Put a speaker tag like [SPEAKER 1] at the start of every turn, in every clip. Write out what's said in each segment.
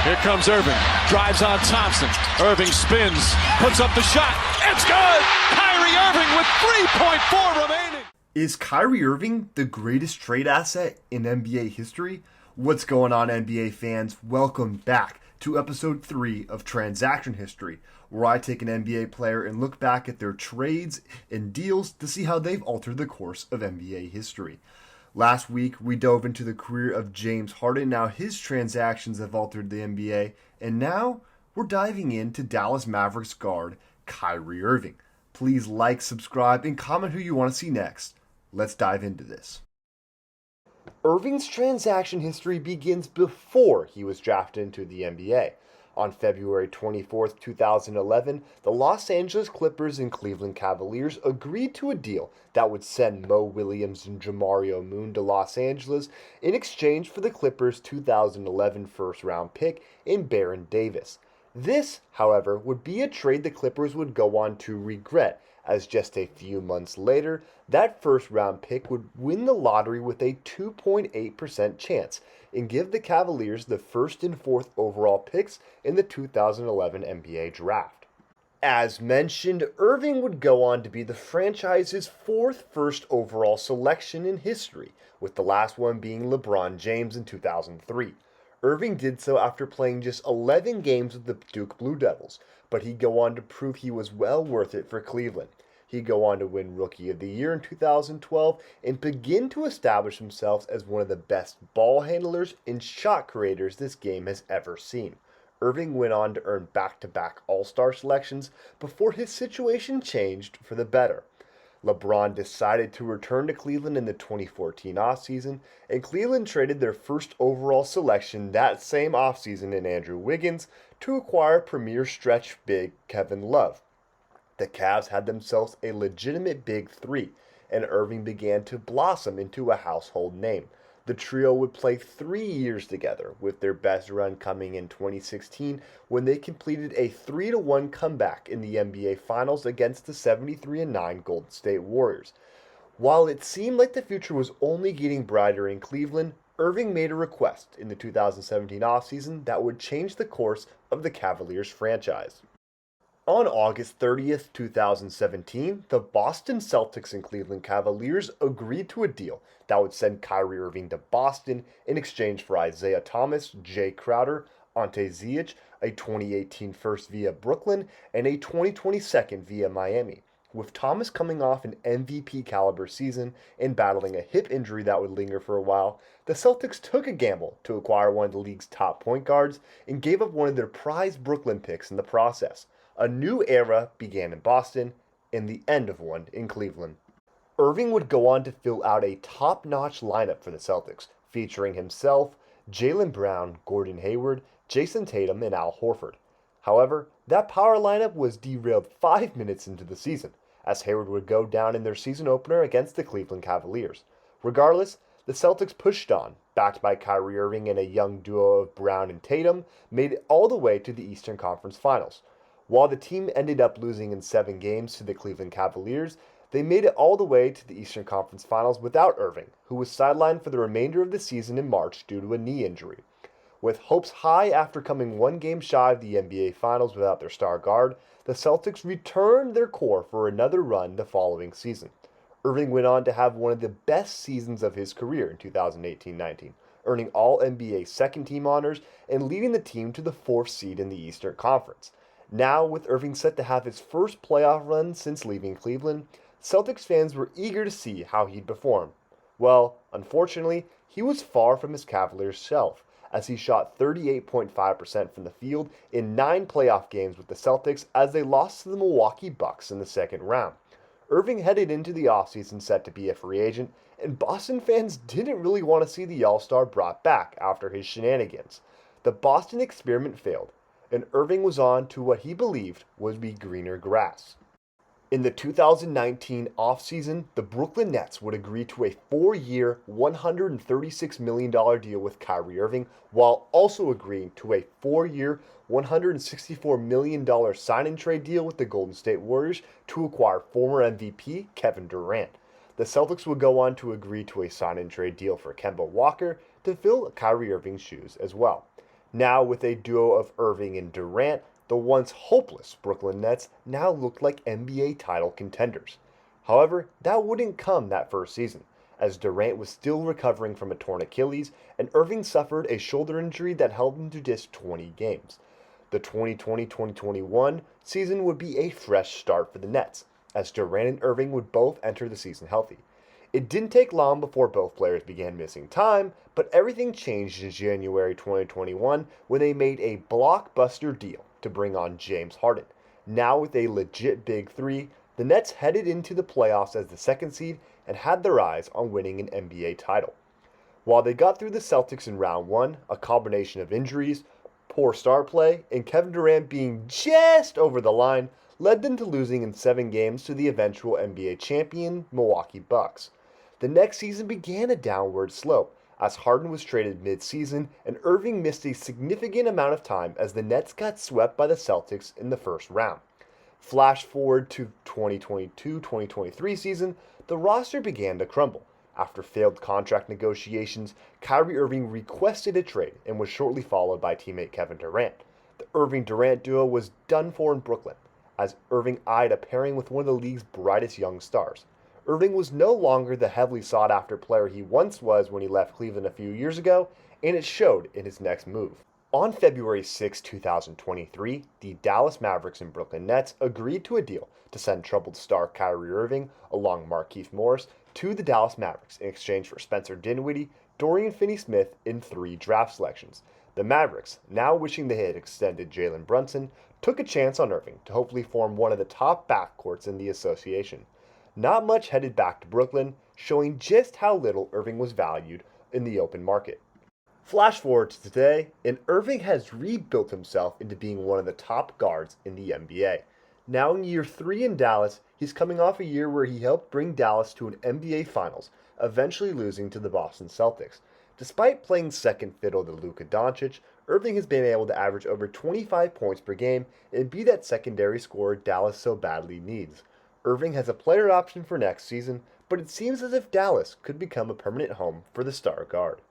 [SPEAKER 1] Here comes Irving. Drives on Thompson. Irving spins. Puts up the shot. It's good! Kyrie Irving with 3.4 remaining.
[SPEAKER 2] Is Kyrie Irving the greatest trade asset in NBA history? What's going on, NBA fans? Welcome back to episode 3 of Transaction History, where I take an NBA player and look back at their trades and deals to see how they've altered the course of NBA history. Last week, we dove into the career of James Harden, how his transactions have altered the NBA, and now we're diving into Dallas Mavericks guard Kyrie Irving. Please like, subscribe, and comment who you want to see next. Let's dive into this. Irving's transaction history begins before he was drafted into the NBA. On February 24, 2011, the Los Angeles Clippers and Cleveland Cavaliers agreed to a deal that would send Mo Williams and Jamario Moon to Los Angeles in exchange for the Clippers' 2011 first-round pick in Baron Davis. This, however, would be a trade the Clippers would go on to regret, as just a few months later, that first-round pick would win the lottery with a 2.8% chance and give the Cavaliers the first and fourth overall picks in the 2011 NBA draft. As mentioned, Irving would go on to be the franchise's fourth first overall selection in history, with the last one being LeBron James in 2003. Irving did so after playing just 11 games with the Duke Blue Devils, but he'd go on to prove he was well worth it for Cleveland. He'd go on to win Rookie of the Year in 2012 and begin to establish himself as one of the best ball handlers and shot creators this game has ever seen. Irving went on to earn back-to-back All-Star selections before his situation changed for the better. LeBron decided to return to Cleveland in the 2014 offseason, and Cleveland traded their first overall selection that same offseason in Andrew Wiggins to acquire premier stretch big Kevin Love. The Cavs had themselves a legitimate big three, and Irving began to blossom into a household name. The trio would play 3 years together, with their best run coming in 2016 when they completed a 3-1 comeback in the NBA Finals against the 73-9 Golden State Warriors. While it seemed like the future was only getting brighter in Cleveland, Irving made a request in the 2017 offseason that would change the course of the Cavaliers franchise. On August 30th, 2017, the Boston Celtics and Cleveland Cavaliers agreed to a deal that would send Kyrie Irving to Boston in exchange for Isaiah Thomas, Jay Crowder, Ante Zizic, a 2018 first via Brooklyn, and a 2020 second via Miami. With Thomas coming off an MVP caliber season and battling a hip injury that would linger for a while, the Celtics took a gamble to acquire one of the league's top point guards and gave up one of their prized Brooklyn picks in the process. A new era began in Boston, and the end of one in Cleveland. Irving would go on to fill out a top-notch lineup for the Celtics, featuring himself, Jaylen Brown, Gordon Hayward, Jason Tatum, and Al Horford. However, that power lineup was derailed 5 minutes into the season, as Hayward would go down in their season opener against the Cleveland Cavaliers. Regardless, the Celtics pushed on, backed by Kyrie Irving and a young duo of Brown and Tatum, made it all the way to the Eastern Conference Finals. While the team ended up losing in 7 games to the Cleveland Cavaliers, they made it all the way to the Eastern Conference Finals without Irving, who was sidelined for the remainder of the season in March due to a knee injury. With hopes high after coming 1 game shy of the NBA Finals without their star guard, the Celtics returned their core for another run the following season. Irving went on to have one of the best seasons of his career in 2018-19, earning all NBA second-team honors and leading the team to the 4th seed in the Eastern Conference. Now, with Irving set to have his first playoff run since leaving Cleveland, Celtics fans were eager to see how he'd perform. Well, unfortunately, he was far from his Cavaliers self, as he shot 38.5% from the field in 9 playoff games with the Celtics as they lost to the Milwaukee Bucks in the second round. Irving headed into the offseason set to be a free agent, and Boston fans didn't really want to see the All-Star brought back after his shenanigans. The Boston experiment failed, and Irving was on to what he believed would be greener grass. In the 2019 offseason, the Brooklyn Nets would agree to a 4-year, $136 million deal with Kyrie Irving, while also agreeing to a 4-year, $164 million sign-and-trade deal with the Golden State Warriors to acquire former MVP Kevin Durant. The Celtics would go on to agree to a sign-and-trade deal for Kemba Walker to fill Kyrie Irving's shoes as well. Now with a duo of Irving and Durant, the once hopeless Brooklyn Nets now looked like NBA title contenders. However, that wouldn't come that first season, as Durant was still recovering from a torn Achilles and Irving suffered a shoulder injury that held him to just 20 games. The 2020-2021 season would be a fresh start for the Nets, as Durant and Irving would both enter the season healthy. It didn't take long before both players began missing time, but everything changed in January 2021 when they made a blockbuster deal to bring on James Harden. Now with a legit big three, the Nets headed into the playoffs as the second seed and had their eyes on winning an NBA title. While they got through the Celtics in round one, a combination of injuries, poor star play, and Kevin Durant being just over the line led them to losing in 7 games to the eventual NBA champion Milwaukee Bucks. The next season began a downward slope, as Harden was traded mid-season and Irving missed a significant amount of time as the Nets got swept by the Celtics in the first round. Flash forward to 2022-2023 season, the roster began to crumble. After failed contract negotiations, Kyrie Irving requested a trade and was shortly followed by teammate Kevin Durant. The Irving-Durant duo was done for in Brooklyn, as Irving eyed a pairing with one of the league's brightest young stars. Irving was no longer the heavily sought-after player he once was when he left Cleveland a few years ago, and it showed in his next move. On February 6, 2023, the Dallas Mavericks and Brooklyn Nets agreed to a deal to send troubled star Kyrie Irving, along Markieff Morris, to the Dallas Mavericks in exchange for Spencer Dinwiddie, Dorian Finney-Smith, and 3 draft selections. The Mavericks, now wishing they had extended Jalen Brunson, took a chance on Irving to hopefully form one of the top backcourts in the association. Not much headed back to Brooklyn, showing just how little Irving was valued in the open market. Flash forward to today, and Irving has rebuilt himself into being one of the top guards in the NBA. Now in year 3 in Dallas, he's coming off a year where he helped bring Dallas to an NBA Finals, eventually losing to the Boston Celtics. Despite playing second fiddle to Luka Doncic, Irving has been able to average over 25 points per game and be that secondary scorer Dallas so badly needs. Irving has a player option for next season, but it seems as if Dallas could become a permanent home for the star guard.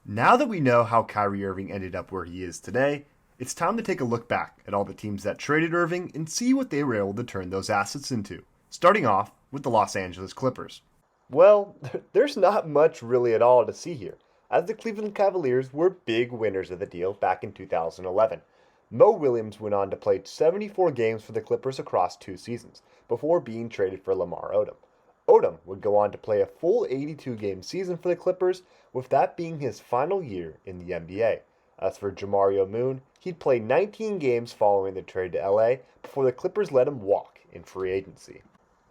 [SPEAKER 2] Now that we know how Kyrie Irving ended up where he is today, it's time to take a look back at all the teams that traded Irving and see what they were able to turn those assets into, starting off with the Los Angeles Clippers. Well, there's not much really at all to see here, as the Cleveland Cavaliers were big winners of the deal back in 2011. Mo Williams went on to play 74 games for the Clippers across 2 seasons, before being traded for Lamar Odom. Odom would go on to play a full 82-game season for the Clippers, with that being his final year in the NBA. As for Jamario Moon, he'd play 19 games following the trade to LA before the Clippers let him walk in free agency.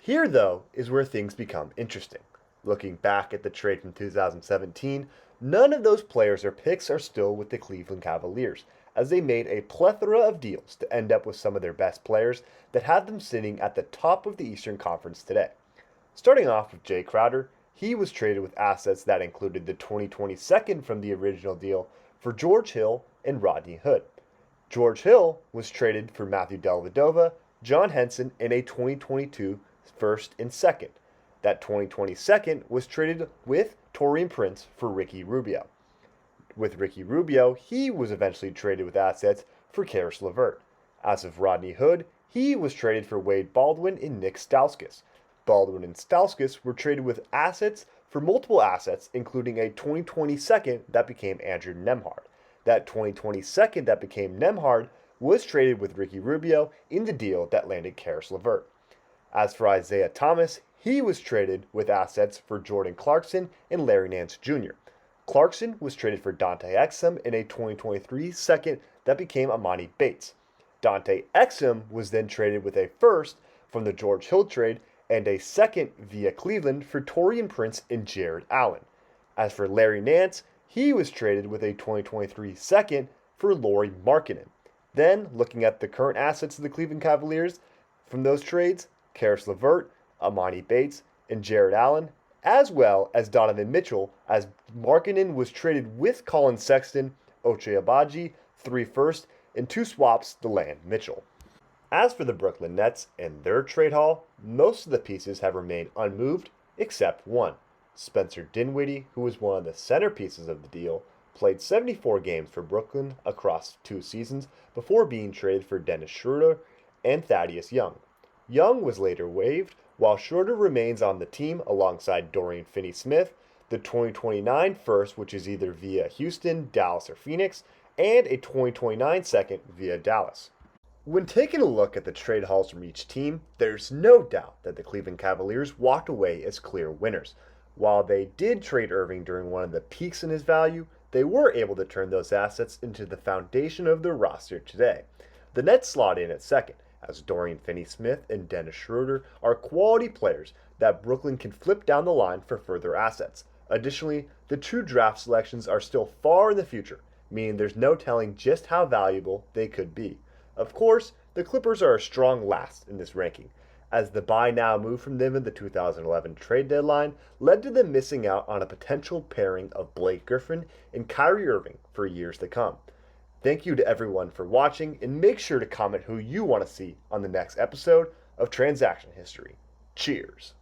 [SPEAKER 2] Here, though, is where things become interesting. Looking back at the trade from 2017, none of those players or picks are still with the Cleveland Cavaliers, as they made a plethora of deals to end up with some of their best players that had them sitting at the top of the Eastern Conference today. Starting off with Jay Crowder, he was traded with assets that included the 2020 second from the original deal for George Hill and Rodney Hood. George Hill was traded for Matthew Dellavedova, John Henson, and a 2022 first and second. That 2020 second was traded with Taurean Prince for Ricky Rubio. With Ricky Rubio, he was eventually traded with assets for Karis LeVert. As of Rodney Hood, he was traded for Wade Baldwin and Nick Stauskas. Baldwin and Stauskas were traded with assets for multiple assets, including a 2020 second that became Andrew Nembhard. That 2020 second that became Nembhard was traded with Ricky Rubio in the deal that landed Karis LeVert. As for Isaiah Thomas, he was traded with assets for Jordan Clarkson and Larry Nance Jr. Clarkson was traded for Dante Exum in a 2023 second that became Amani Bates. Dante Exum was then traded with a first from the George Hill trade and a second via Cleveland for Taurean Prince and Jared Allen. As for Larry Nance, he was traded with a 2023 second for Lauri Markkanen. Then, looking at the current assets of the Cleveland Cavaliers from those trades, Karis LeVert, Amani Bates, and Jared Allen, as well as Donovan Mitchell, as Markkanen was traded with Colin Sexton, Ochai Agbaji, 3 firsts, and 2 swaps to land Mitchell. As for the Brooklyn Nets and their trade haul, most of the pieces have remained unmoved except one. Spencer Dinwiddie, who was one of the centerpieces of the deal, played 74 games for Brooklyn across 2 seasons before being traded for Dennis Schroeder and Thaddeus Young. Young was later waived, while Schroeder remains on the team alongside Dorian Finney-Smith, the 2029 first, which is either via Houston, Dallas, or Phoenix, and a 2029 second via Dallas. When taking a look at the trade hauls from each team, there's no doubt that the Cleveland Cavaliers walked away as clear winners. While they did trade Irving during one of the peaks in his value, they were able to turn those assets into the foundation of their roster today. The Nets slot in at second, as Dorian Finney-Smith and Dennis Schroeder are quality players that Brooklyn can flip down the line for further assets. Additionally, the 2 draft selections are still far in the future, meaning there's no telling just how valuable they could be. Of course, the Clippers are a strong last in this ranking, as the buy now move from them in the 2011 trade deadline led to them missing out on a potential pairing of Blake Griffin and Kyrie Irving for years to come. Thank you to everyone for watching, and make sure to comment who you want to see on the next episode of Transaction History. Cheers!